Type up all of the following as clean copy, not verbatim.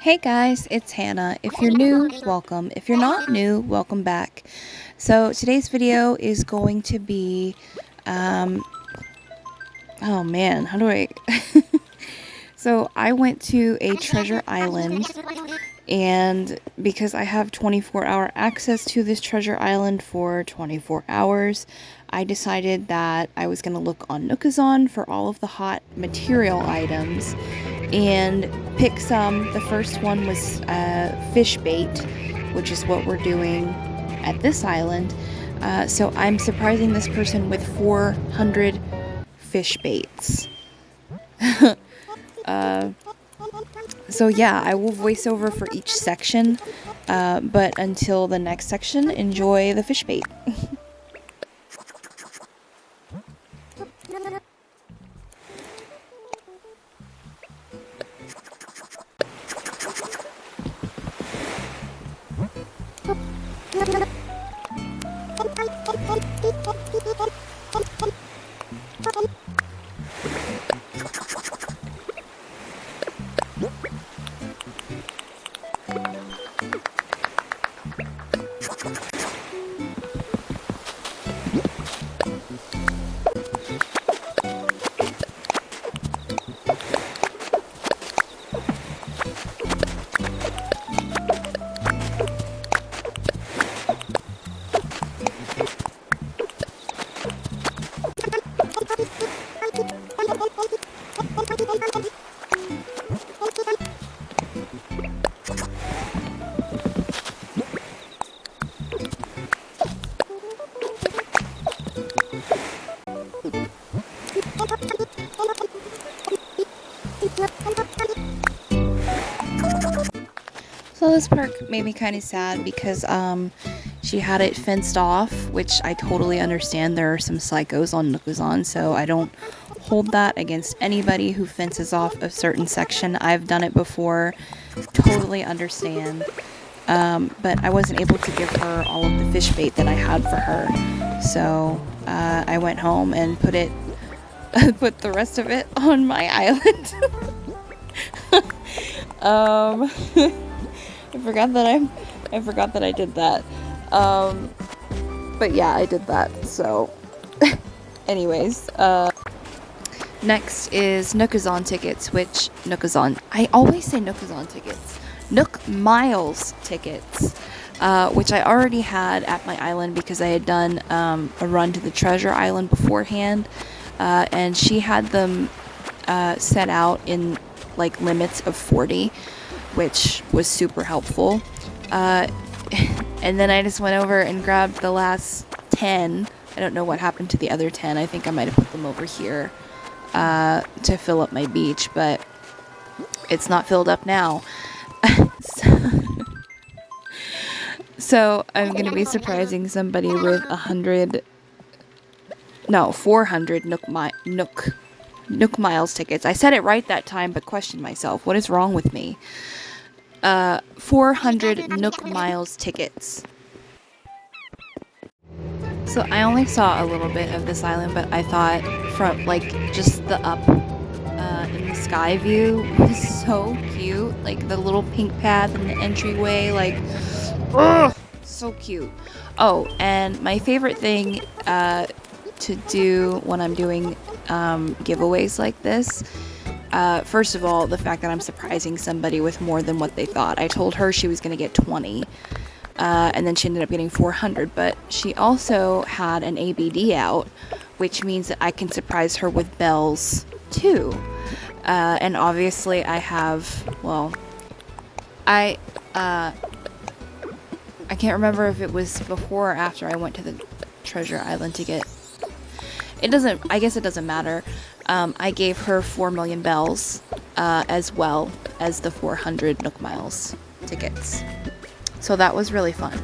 Hey guys, it's Hannah. If you're new, welcome. If you're not new, welcome back. So today's video is going to be, oh man, how do I, so I went to a treasure island, and because I have 24-hour access to this treasure island for 24 hours, I decided that I was going to look on nookazon for all of the hot material items and pick some. The first one was fish bait, which is what we're doing at this island. So I'm surprising this person with 400 fish baits. So yeah, I will voice over for each section, but until the next section, enjoy the fish bait. So this park made me kind of sad because she had it fenced off, which I totally understand. There are some psychos on nookazon, so I don't hold that against anybody who fences off a certain section. I've done it before, totally understand. But I wasn't able to give her all of the fish bait that I had for her, so I went home and put the rest of it on my island. I forgot that I did that. But yeah, I did that. So, anyways, next is nookazon tickets, which I always say nookazon tickets. Nook Miles tickets, which I already had at my island because I had done a run to the treasure island beforehand, and she had them set out in like limits of 40, which was super helpful. And then I just went over and grabbed the last 10. I don't know what happened to the other 10. I think I might have put them over here to fill up my beach, but it's not filled up now. So I'm gonna be surprising somebody with 400 Nook Miles tickets. I said it right that time, but questioned myself. What is wrong with me? 400 Nook Miles tickets. So I only saw a little bit of this island, but I thought from like just the up in the sky view was so cute. Like the little pink path and the entryway, like, ugh, so cute. Oh, and my favorite thing to do when I'm doing giveaways like this, first of all, the fact that I'm surprising somebody with more than what they thought. I told her she was going to get 20, and then she ended up getting 400, but she also had an ABD out, which means that I can surprise her with bells too. And obviously I have, well, I can't remember if it was before or after I went to the treasure island to get, I guess it doesn't matter. I gave her 4 million bells, as well as the 400 Nook Miles tickets. So that was really fun.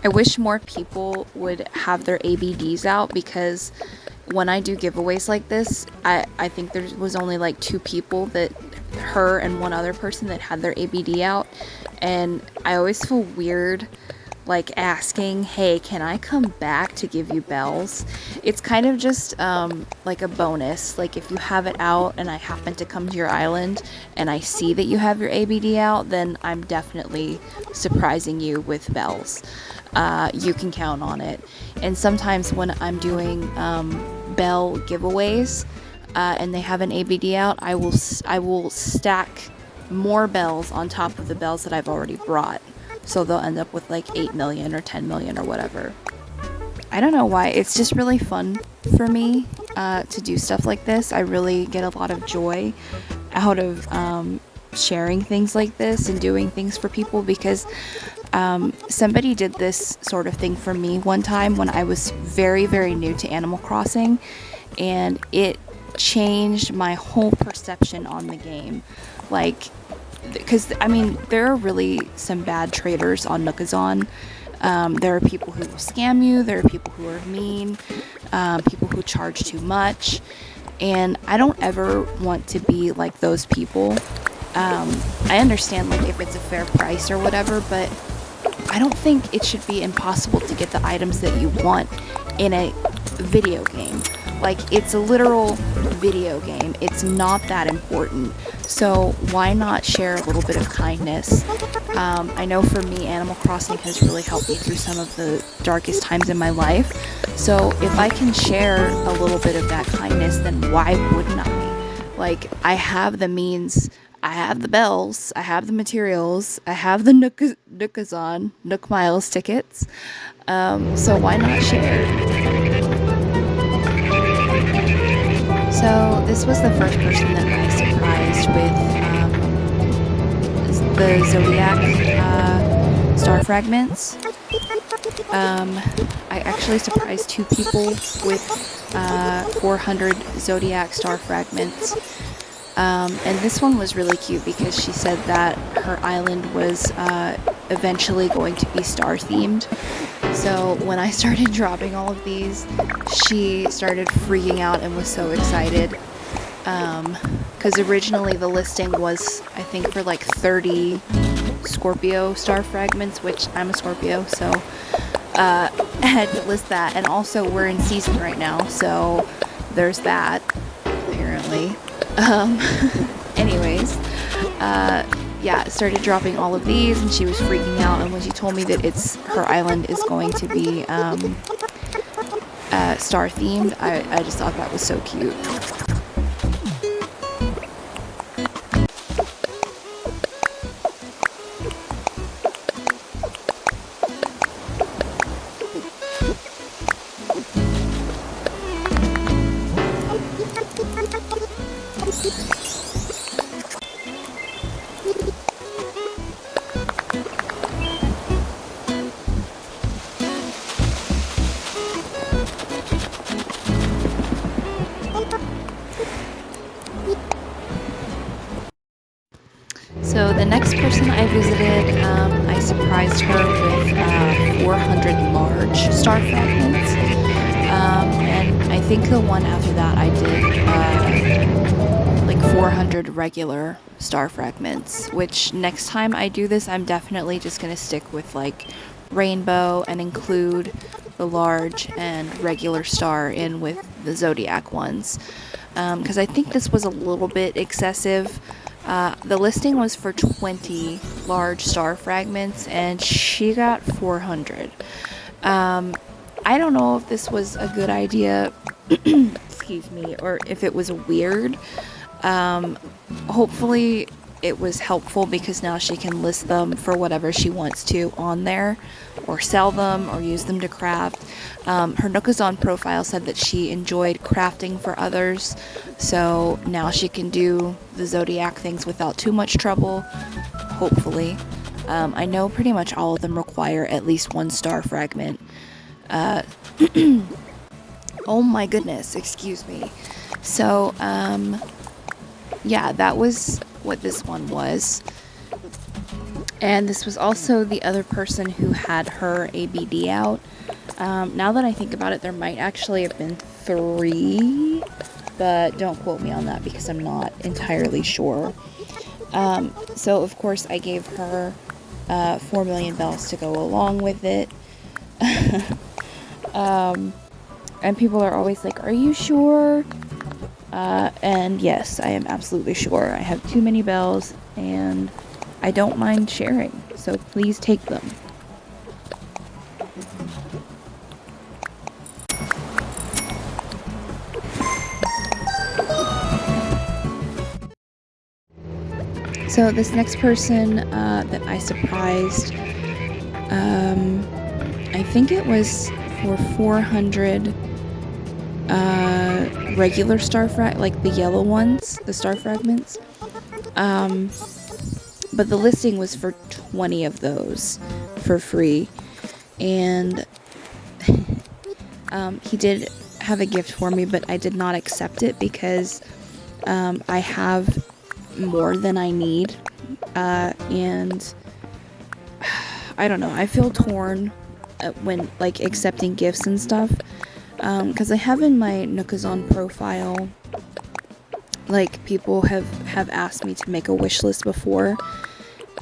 I wish more people would have their ABDs out, because when I do giveaways like this, I think there was only like 2 people, that her and one other person, that had their ABD out, and I always feel weird like asking, hey, can I come back to give you bells? It's kind of just like a bonus. Like if you have it out and I happen to come to your island and I see that you have your ABD out, then I'm definitely surprising you with bells. You can count on it. And sometimes when I'm doing bell giveaways and they have an ABD out, I will stack more bells on top of the bells that I've already brought. So they'll end up with like 8 million or 10 million or whatever. I don't know why. It's just really fun for me to do stuff like this. I really get a lot of joy out of sharing things like this and doing things for people, because somebody did this sort of thing for me one time when I was very, very new to Animal Crossing, and it changed my whole perception on the game. Like, because I mean, there are really some bad traders on nookazon. There are people who will scam you, there are people who are mean, people who charge too much, and I don't ever want to be like those people. I understand like if it's a fair price or whatever, but I don't think it should be impossible to get the items that you want in a video game. Like, it's a literal video game. It's not that important. So why not share a little bit of kindness? I know for me, Animal Crossing has really helped me through some of the darkest times in my life. So if I can share a little bit of that kindness, then why wouldn't I? Like, I have the means, I have the bells, I have the materials, I have the nookazon, Nook Miles tickets. So why not share? So this was the first person that I surprised with the Zodiac star fragments. I actually surprised 2 people with 400 Zodiac star fragments. And this one was really cute because she said that her island was eventually going to be star themed. So when I started dropping all of these, she started freaking out and was so excited. Because originally the listing was, I think, for like 30 Scorpio star fragments, which I'm a Scorpio, so I had to list that. And also we're in season right now, so there's that, apparently. Anyways, yeah, started dropping all of these, and she was freaking out. And when she told me that her island is going to be star themed, I just thought that was so cute. So the next person I visited, I surprised her with 400 large star fragments, and I think the one after that I did like 400 regular star fragments, which next time I do this, I'm definitely just going to stick with like rainbow and include the large and regular star in with the Zodiac ones, because I think this was a little bit excessive. The listing was for 20 large star fragments, and she got 400. I don't know if this was a good idea, excuse me, or if it was weird. Hopefully it was helpful, because now she can list them for whatever she wants to on there, or sell them, or use them to craft. Her nookazon profile said that she enjoyed crafting for others, so now she can do the Zodiac things without too much trouble, hopefully. I know pretty much all of them require at least 1 star fragment. Oh my goodness, excuse me. So, yeah, that was what this one was. And this was also the other person who had her ABD out. Now that I think about it, there might actually have been 3, but don't quote me on that because I'm not entirely sure. So of course I gave her 4 million bells to go along with it. And people are always like, are you sure? And yes, I am absolutely sure. I have too many bells and I don't mind sharing, so please take them. So this next person that I surprised, I think it was for 400 regular star like the yellow ones, the star fragments. But the listing was for 20 of those for free, and he did have a gift for me, but I did not accept it because I have more than I need, and I don't know, I feel torn when like accepting gifts and stuff, because I have in my nookazon profile, like, people have asked me to make a wish list before,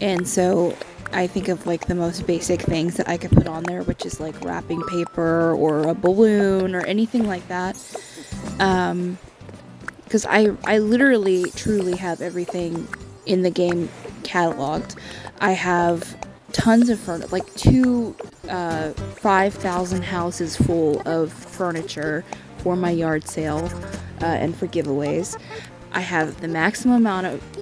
and so I think of like the most basic things that I could put on there, which is like wrapping paper or a balloon or anything like that, because I literally truly have everything in the game cataloged. I have tons of furniture, like 5,000 houses full of furniture for my yard sale and for giveaways. I have the maximum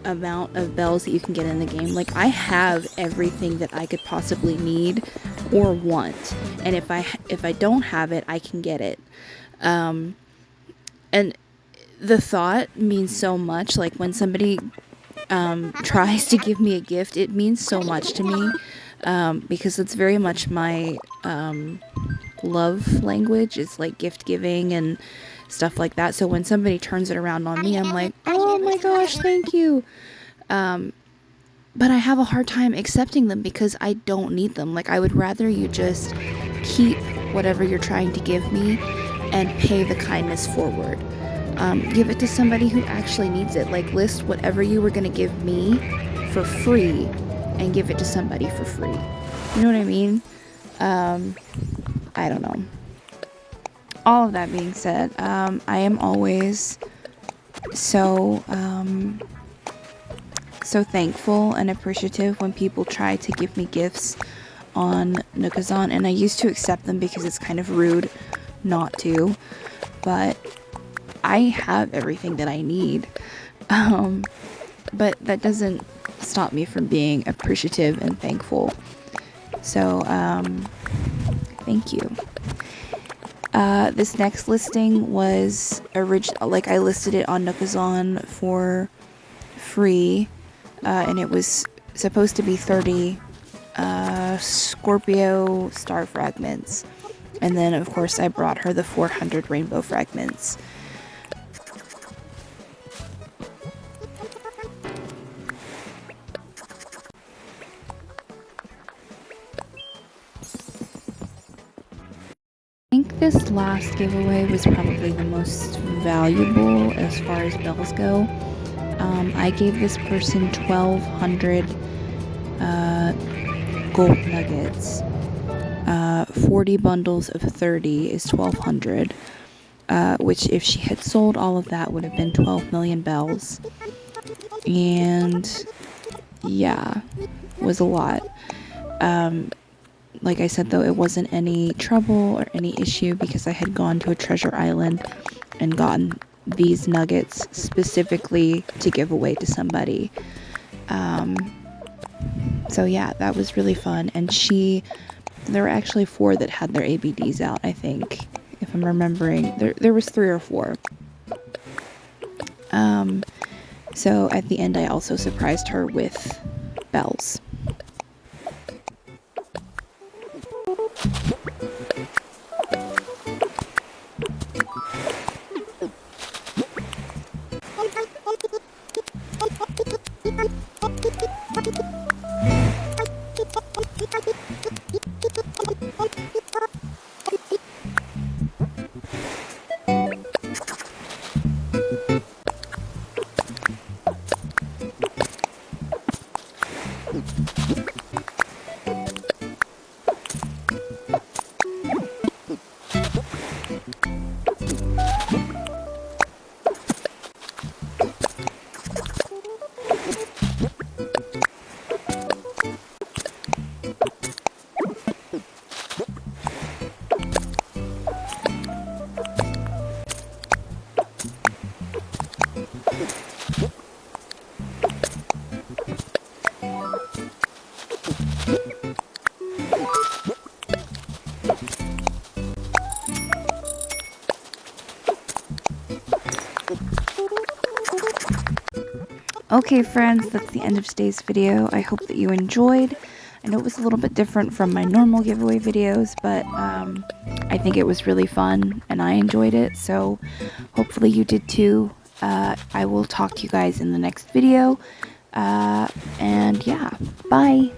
amount of bells that you can get in the game. Like, I have everything that I could possibly need or want, and if I don't have it, I can get it. And the thought means so much. Like, when somebody tries to give me a gift, it means so much to me, because it's very much my love language. It's like gift giving and stuff like that. So when somebody turns it around on me, I'm like, oh my gosh, thank you. But I have a hard time accepting them because I don't need them. Like, I would rather you just keep whatever you're trying to give me and pay the kindness forward. Give it to somebody who actually needs it. Like, list whatever you were going to give me for free and give it to somebody for free. You know what I mean? I don't know. All of that being said, I am always so thankful and appreciative when people try to give me gifts on nookazon, and I used to accept them because it's kind of rude not to, but I have everything that I need. But that doesn't stop me from being appreciative and thankful. So, thank you. This next listing was like, I listed it on nookazon for free, and it was supposed to be 30 Scorpio star fragments, and then of course I brought her the 400 rainbow fragments. I think this last giveaway was probably the most valuable as far as bells go. I gave this person 1,200 gold nuggets. 40 bundles of 30 is 1,200, which if she had sold all of that would have been 12 million bells. And yeah, it was a lot. Like I said, though, it wasn't any trouble or any issue because I had gone to a treasure island and gotten these nuggets specifically to give away to somebody. So yeah, that was really fun. And there were actually 4 that had their ABDs out, I think, if I'm remembering. There was 3 or 4. So at the end, I also surprised her with bells. Okay friends, that's the end of today's video. I hope that you enjoyed. I know it was a little bit different from my normal giveaway videos, but I think it was really fun and I enjoyed it, so hopefully you did too. I will talk to you guys in the next video, and yeah, bye!